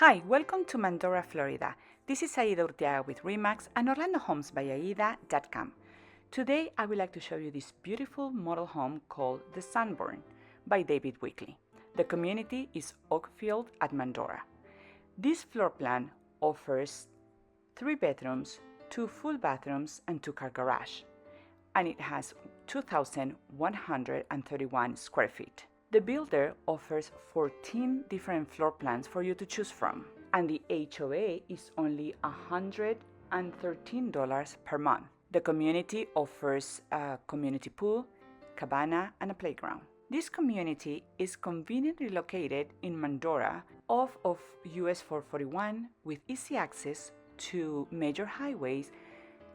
Hi, welcome to Mandorra, Florida. This is Aida Urteaga with RE/MAX and OrlandoHomesByAida.com. Today, I would like to show you this beautiful model home called The Sunburn by David Weekley. The community is Oakfield at Mandorra. This floor plan offers 3 bedrooms, 2 full bathrooms, and 2-car garage, and it has 2,131 square feet. The builder offers 14 different floor plans for you to choose from, and the HOA is only $113 per month. The community offers a community pool, cabana, and a playground. This community is conveniently located in Mandorra off of US 441 with easy access to major highways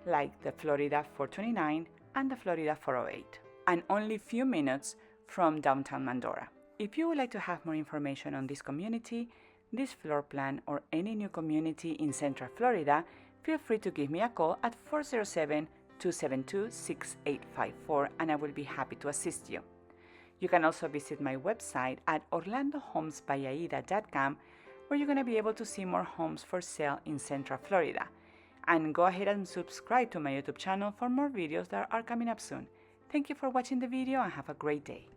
like the Florida 429 and the Florida 408, and only few minutes from downtown Mandorra. If you would like to have more information on this community, this floor plan, or any new community in Central Florida, feel free to give me a call at 407-272-6854 and I will be happy to assist you. You can also visit my website at OrlandoHomesByAida.com, where you're going to be able to see more homes for sale in Central Florida. And go ahead and subscribe to my YouTube channel for more videos that are coming up soon. Thank you for watching the video and have a great day.